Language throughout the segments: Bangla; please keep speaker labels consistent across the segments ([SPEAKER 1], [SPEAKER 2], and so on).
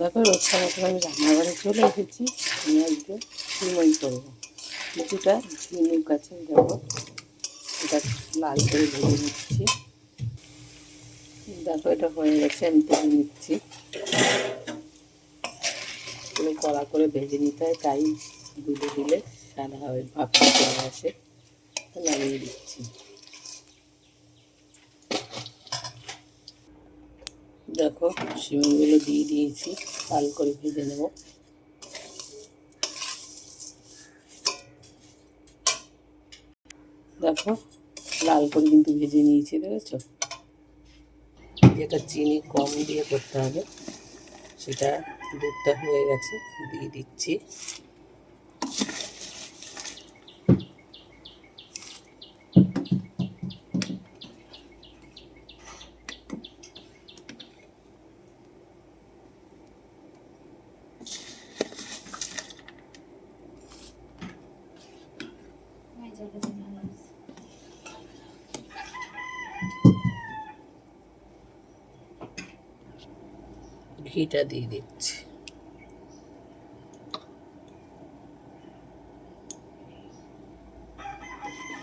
[SPEAKER 1] দেখো রোজকার মতন আমি রান্নাঘরে চলে এসেছি। আমি আজকে সিমই করবো। কিছুটা ঝিনুক গাছে দেখো এটা লাল করে ভেজে নিচ্ছি। দেখো এটা হয়ে গেছে, আমি তুলে নিচ্ছি। পুরো কড়া করে ভেজে নিতে হয়, তাই দুধে দিলে সাদা হয়, ভাবটা চলে আসে। নামিয়ে দিচ্ছি। দেখো সিমইগুলো দিয়ে দিয়েছি, লাল করে ভেজে নেব। দেখো লাল করে কিন্তু ভেজে নিয়েছি, দেখেছো? যেটা চিনি কম দিয়ে করতে হবে, সেটা দুধটা হয়ে গেছে, দিয়ে দিচ্ছি। ঘিটা দিয়ে দিচ্ছি।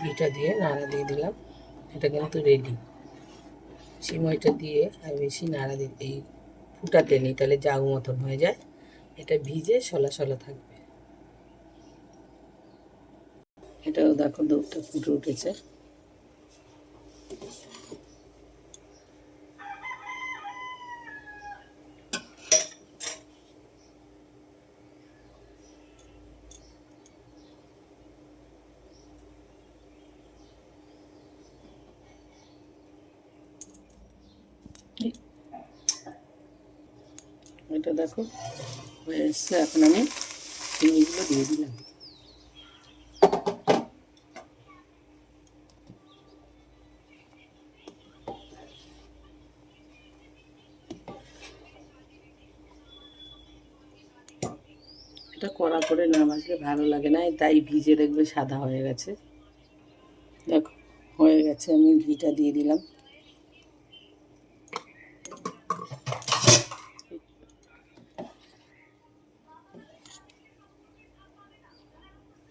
[SPEAKER 1] ঘিটা দিয়ে নাড়া দিয়ে দিলাম। এটা কিন্তু রেডি। সিমইটা দিয়ে আর বেশি নাড়া দিতে এই ফুটাতে নিই, তাহলে জাউ মতন হয়ে যায়। এটা ভিজে সলা সলা থাকবে। এটাও দেখো দুধটা ফুটে উঠেছে। এটা দেখো হয়ে এসছে। এখন আমি সিমইগুলো দিয়ে দিলাম। এটা কড়া করে না ভাজলে ভালো লাগে না, তাই ভিজে দেখবে সাদা হয়ে গেছে। দেখো হয়ে গেছে, আমি ঘিটা দিয়ে দিলাম।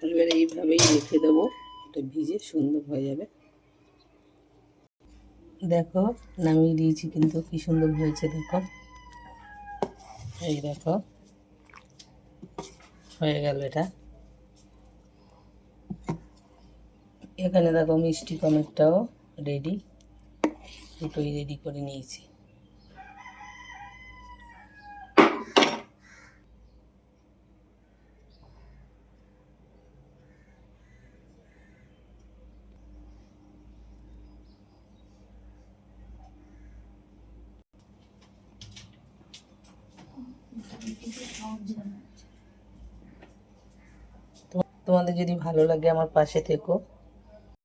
[SPEAKER 1] এবার এইভাবেই রেখে দেবো, এটা ভিজে সুন্দর হয়ে যাবে। দেখো নামিয়ে দিয়েছি, কিন্তু কি সুন্দর হয়েছে দেখো। এই দেখো হয়ে গেল এটা। এখানে দেখো মিষ্টি কমেরটাও রেডি, দুটোই রেডি করে নিয়েছি। তোমাদের যদি ভালো লাগে আমার পাশে থেকো।